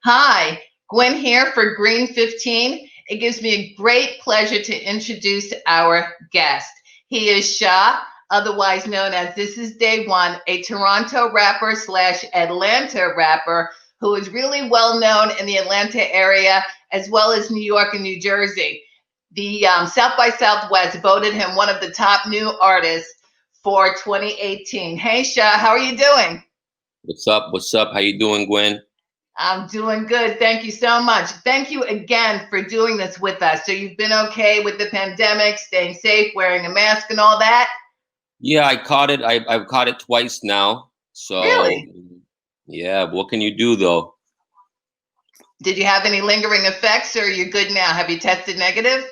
Hi, Gwen here for Green15. It gives me a great pleasure to introduce our guest. He is Shah, otherwise known as This Is Day One, a Toronto rapper slash Atlanta rapper who is really well known in the Atlanta area as well as New York and New Jersey. The South by Southwest voted him one of the top new artists for 2018. Hey Shah, how are you doing? What's up? What's up? How you doing, Gwen? I'm doing good. Thank you so much. Thank you again for doing this with us. So you've been okay with the pandemic, staying safe, wearing a mask and all that? Yeah, I caught it. I've caught it twice now. So, Really? yeah, what can you do though? Did you have any lingering effects or are you good now? Have you tested negative?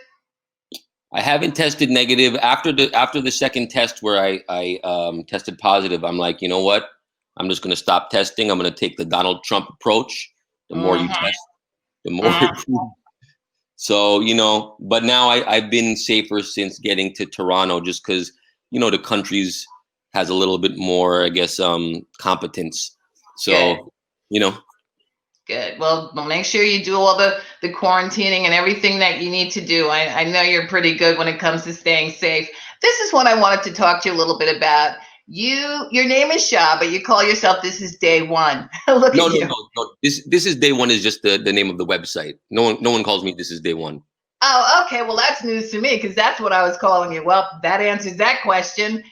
I haven't tested negative. After the second test where I tested positive, I'm like, you know what? I'm just going to stop testing. I'm going to take the Donald Trump approach. The more you test, the more. So, you know, but now I've been safer since getting to Toronto just because, you know, the country's has a little bit more, I guess, competence. So, Good. you know. Good. Well, make sure you do all the quarantining and everything that you need to do. I know you're pretty good when it comes to staying safe. This is what I wanted to talk to you a little bit about. Your name is Shah, but you call yourself This Is Day One. Look No, at you. no. This is Day One is just the name of the website. No one calls me This Is Day One. Oh, okay. Well, that's news to me because that's what I was calling you. Well, that answers that question.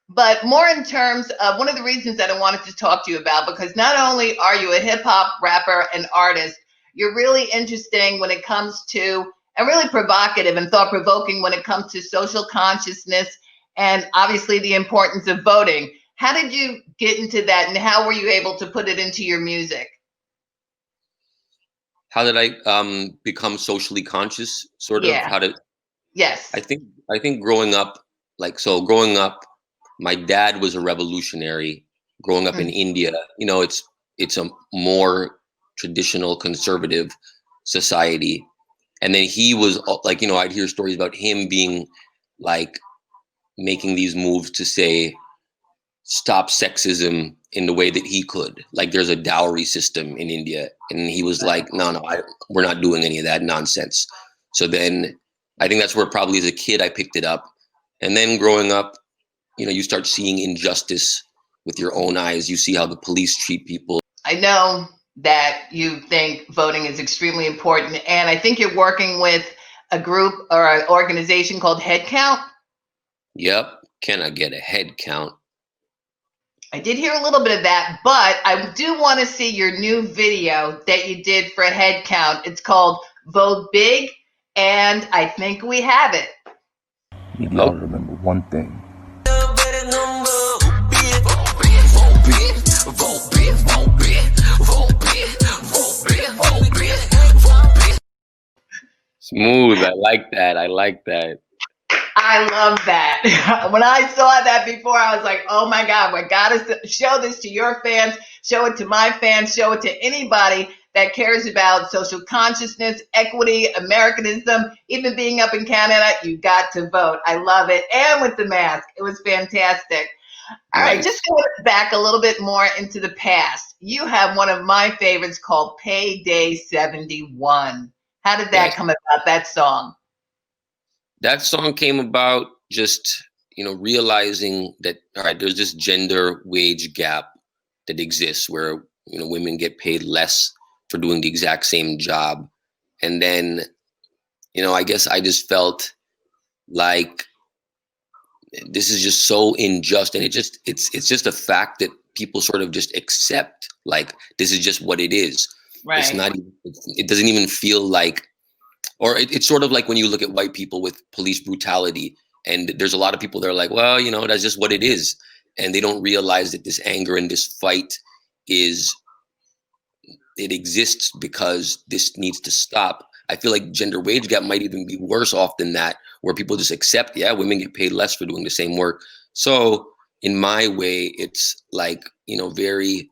But more in terms of one of the reasons that I wanted to talk to you about, because not only are you a hip hop rapper and artist, you're really interesting when it comes to, and really provocative and thought provoking when it comes to social consciousness and obviously the importance of voting. How did you get into that and how were you able to put it into your music? How did I become socially conscious? Sort of Yeah. how did Yes. I think growing up, growing up, my dad was a revolutionary. Growing up in India, you know, it's a more traditional conservative society. And then he was like, you know, I'd hear stories about him being like making these moves to say stop sexism in the way that he could. Like there's a dowry system in India, and he was like, no, we're not doing any of that nonsense. So then I think that's where probably as a kid I picked it up. And then growing up, you know, you start seeing injustice with your own eyes. You see how the police treat people. I know that you think voting is extremely important, and I think you're working with a group or an organization called Headcount. Yep. Can I get a head count? I did hear a little bit of that, but I do want to see your new video that you did for Headcount. It's called VoteBIG, and I think we have it. Need y'all to remember one thing. Smooth. I like that. I like that. I love that. When I saw that before, I was like, oh my God, we got to show this to your fans, show it to my fans, show it to anybody that cares about social consciousness, equity, Americanism, even being up in Canada. You got to vote. I love it. And with the mask, it was fantastic. All right, just going back a little bit more into the past. You have one of my favorites called Payday 71. How did that come about, that song? That song came about just, you know, realizing that, all right, there's this gender wage gap that exists where, you know, women get paid less for doing the exact same job. And then, you know, I guess I just felt like this is just so unjust. And it's just a fact that people sort of just accept, like, this is just what it is. Right. It's not, it doesn't even feel like, or it's sort of like when you look at white people with police brutality, and there's a lot of people that are like, well, you know, that's just what it is. And they don't realize that this anger and this fight it exists because this needs to stop. I feel like gender wage gap might even be worse off than that, where people just accept, yeah, women get paid less for doing the same work. So in my way, it's like, you know, very,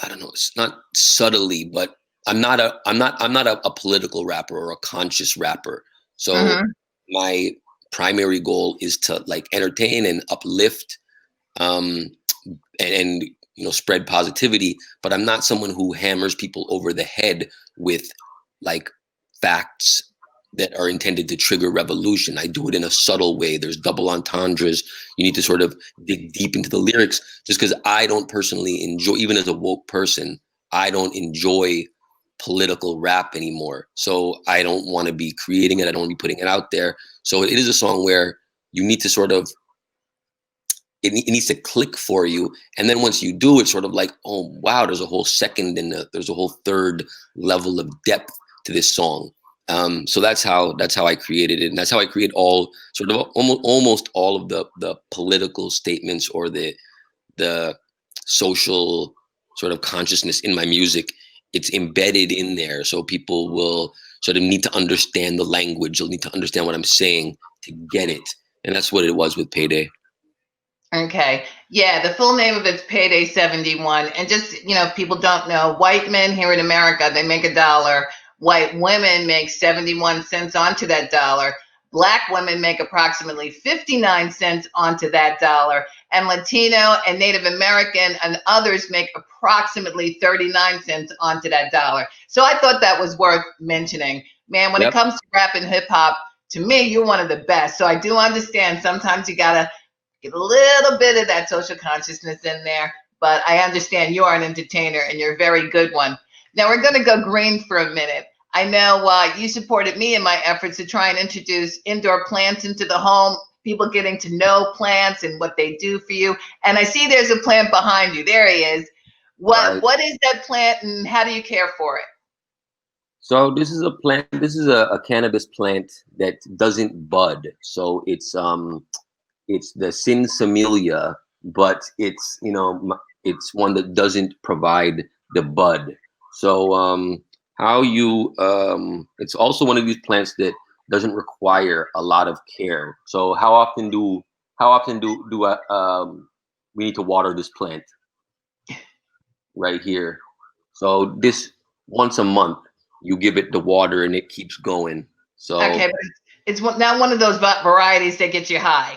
I don't know, it's not subtly, but I'm not a political rapper or a conscious rapper. So Mm-hmm. my primary goal is to like entertain and uplift, um, and spread positivity. But I'm not someone who hammers people over the head with like facts that are intended to trigger revolution. I do it in a subtle way. There's double entendres. You need to sort of dig deep into the lyrics, just because I don't personally enjoy, even as a woke person, I don't enjoy political rap anymore. So I don't want to be creating it. I don't want to be putting it out there. So it is a song where you need to sort of, it needs to click for you. And then once you do, it's sort of like, oh, wow, there's a whole second and there's a whole third level of depth to this song. So that's how I created it. And that's how I create all sort of almost all of the political statements or the social sort of consciousness in my music. It's embedded in there. So people will sort of need to understand the language. They'll need to understand what I'm saying to get it. And that's what it was with Payday. Okay. Yeah, the full name of it's Payday 71. And just, if people don't know, white men here in America, they make $1. White women make 71 cents onto that dollar. Black women make approximately 59 cents onto that dollar. And Latino and Native American and others make approximately 39 cents onto that dollar. So I thought that was worth mentioning. Man, when it comes to rap and hip hop, to me, you're one of the best. So I do understand sometimes you got to get a little bit of that social consciousness in there, but I understand you are an entertainer and you're a very good one. Now we're going to go green for a minute. I know you supported me in my efforts to try and introduce indoor plants into the home, people getting to know plants and what they do for you. And I see there's a plant behind you. There he is. What is that plant and how do you care for it? So this is a plant. This is a cannabis plant that doesn't bud. So it's the Sinsemilla, but it's it's one that doesn't provide the bud. So it's also one of these plants that doesn't require a lot of care. So how often do we need to water this plant right here? So this once a month you give it the water and it keeps going. So Okay, but it's not one of those varieties that get you high.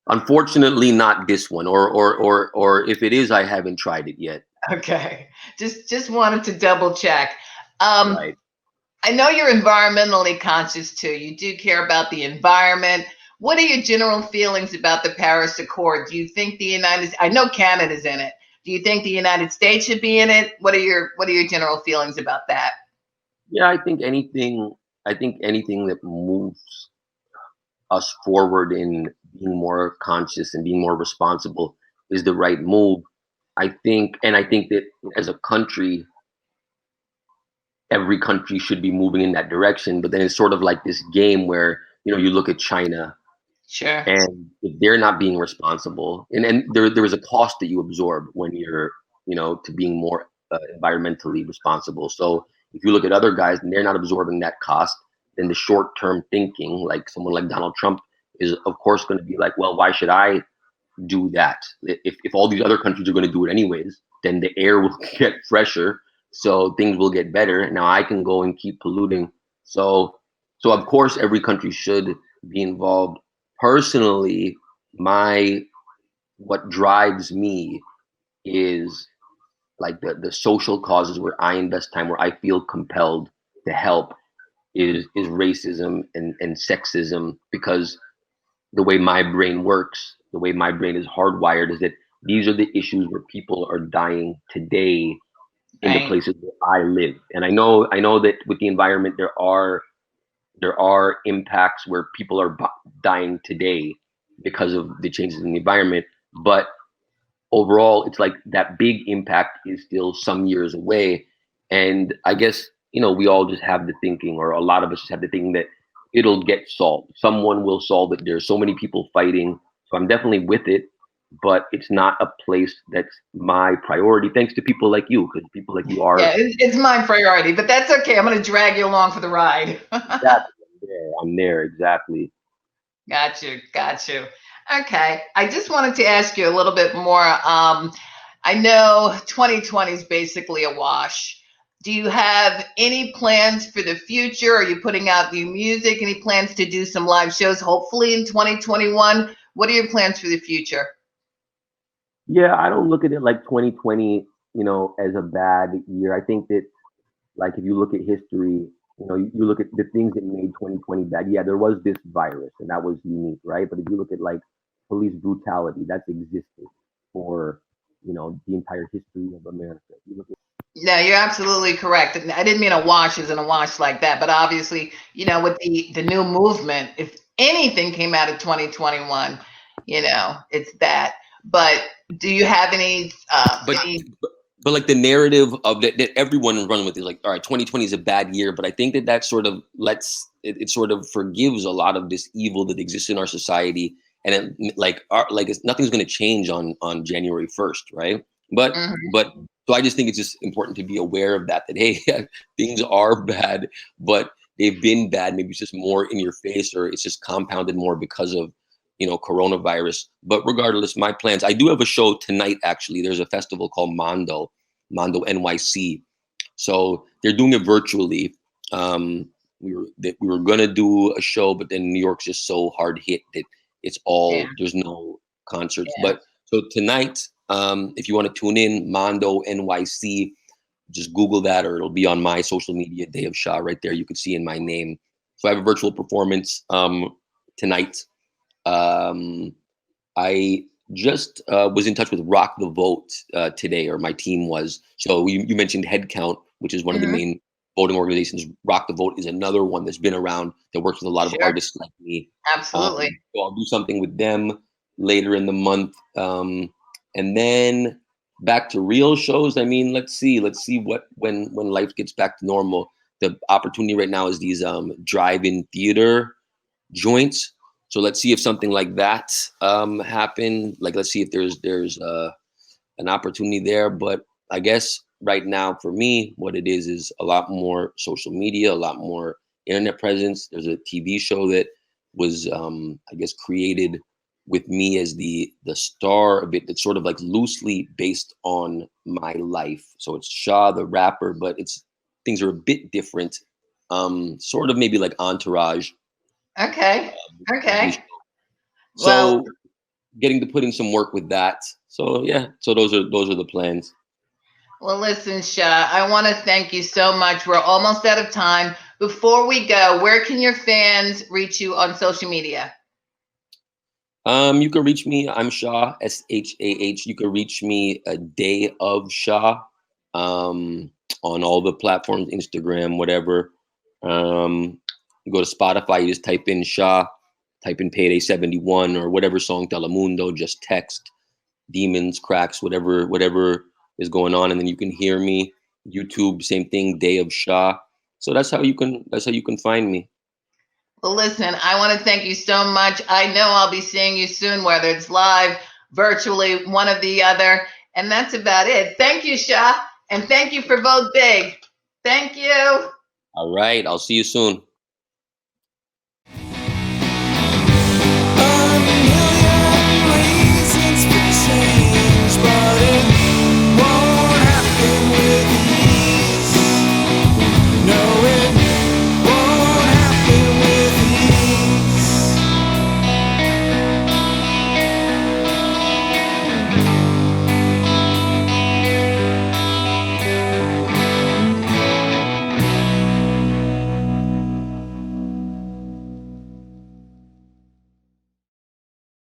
unfortunately, not this one, or if it is, I haven't tried it yet. Okay, just wanted to double check. Right. I know you're environmentally conscious too. You do care about the environment. What are your general feelings about the Paris Accord? Do you think I know Canada's in it. Do you think the United States should be in it? What are your general feelings about that? Yeah, I think anything that moves us forward in being more conscious and being more responsible is the right move. I think that as a country, every country should be moving in that direction. But then it's sort of like this game where, you look at China, Sure. and if they're not being responsible, and there is a cost that you absorb when you're, to being more environmentally responsible. So if you look at other guys and they're not absorbing that cost, then the short-term thinking, like someone like Donald Trump, is of course going to be like, well, why should I do that? If all these other countries are going to do it anyways, then the air will get fresher, so things will get better. Now I can go and keep polluting. So of course every country should be involved. Personally, what drives me is like the social causes where I invest time, where I feel compelled to help, is racism and sexism, because the way my brain works, the way my brain is hardwired, is that these are the issues where people are dying today in the Right. places where I live. And I know that with the environment there are impacts where people are dying today because of the changes in the environment, but overall it's like that big impact is still some years away. And I guess we all just have the thinking, or a lot of us just have the thinking, that it'll get solved, someone will solve it. There's so many people fighting, so I'm definitely with it, but it's not a place that's my priority, thanks to people like you, because people like you are. Yeah, it's my priority, but that's okay. I'm going to drag you along for the ride. Exactly. I'm there exactly. Got you. Okay, I just wanted to ask you a little bit more. I know 2020 is basically a wash. do you have any plans for the future? Are you putting out new music? Any plans to do some live shows, hopefully in 2021? What are your plans for the future? Yeah, I don't look at it like 2020, as a bad year. I think that, like, if you look at history, you look at the things that made 2020 bad. Yeah, there was this virus, and that was unique, right? But if you look at like police brutality, that's existed for the entire history of America. You look at No, you're absolutely correct. And I didn't mean a wash as in a wash like that, but obviously, with the new movement, if anything came out of 2021, it's that. But do you have any But but like the narrative of that everyone run with is like, all right, 2020 is a bad year, but I think that sort of it sort of forgives a lot of this evil that exists in our society, and nothing's going to change on January 1st, right? But Mhm. but so I just think it's just important to be aware of that hey, things are bad, but they've been bad. Maybe it's just more in your face, or it's just compounded more because of coronavirus. But regardless, my plans, I do have a show tonight. Actually, there's a festival called Mondo NYC. So they're doing it virtually. We were gonna do a show, but then New York's just so hard hit that Yeah. there's no concerts. Yeah. But so tonight, if you want to tune in, Mondo NYC, just Google that, or it'll be on my social media, Day of Shah, right there. You can see in my name. So I have a virtual performance tonight. I just was in touch with Rock the Vote today, or my team was. So you mentioned Headcount, which is one of the Mhm. main voting organizations. Rock the Vote is another one that's been around that works with a lot of Sure. artists like me. Absolutely. So I'll do something with them later in the month, and then back to real shows. I mean, let's see what when life gets back to normal. The opportunity right now is these drive-in theater joints. So let's see if something like that happen. Like, let's see if there's an opportunity there. But I guess right now for me, what it is a lot more social media, a lot more internet presence. There's a TV show that was, I guess, created with me as the star of it. That's sort of like loosely based on my life. So it's Shah the rapper, but things are a bit different. Sort of maybe like Entourage. Okay. Okay. Well, So getting to put in some work with that. So yeah, so those are the plans. Well, listen, Shah, I want to thank you so much. We're almost out of time. Before we go, where can your fans reach you on social media? You can reach me. I'm Shah, SHAH. You can reach me a Day of Shah on all the platforms, Instagram, whatever. You go to Spotify, you just type in Shah, type in Payday 71 or whatever song, Telemundo, just text Demons, Cracks, whatever is going on, and then you can hear me. YouTube, same thing, Day of Shah. So that's how you can find me. Well, listen, I want to thank you so much. I know I'll be seeing you soon, whether it's live, virtually, one or the other. And that's about it. Thank you, Shah. And thank you for VoteBIG. Thank you. All right, I'll see you soon.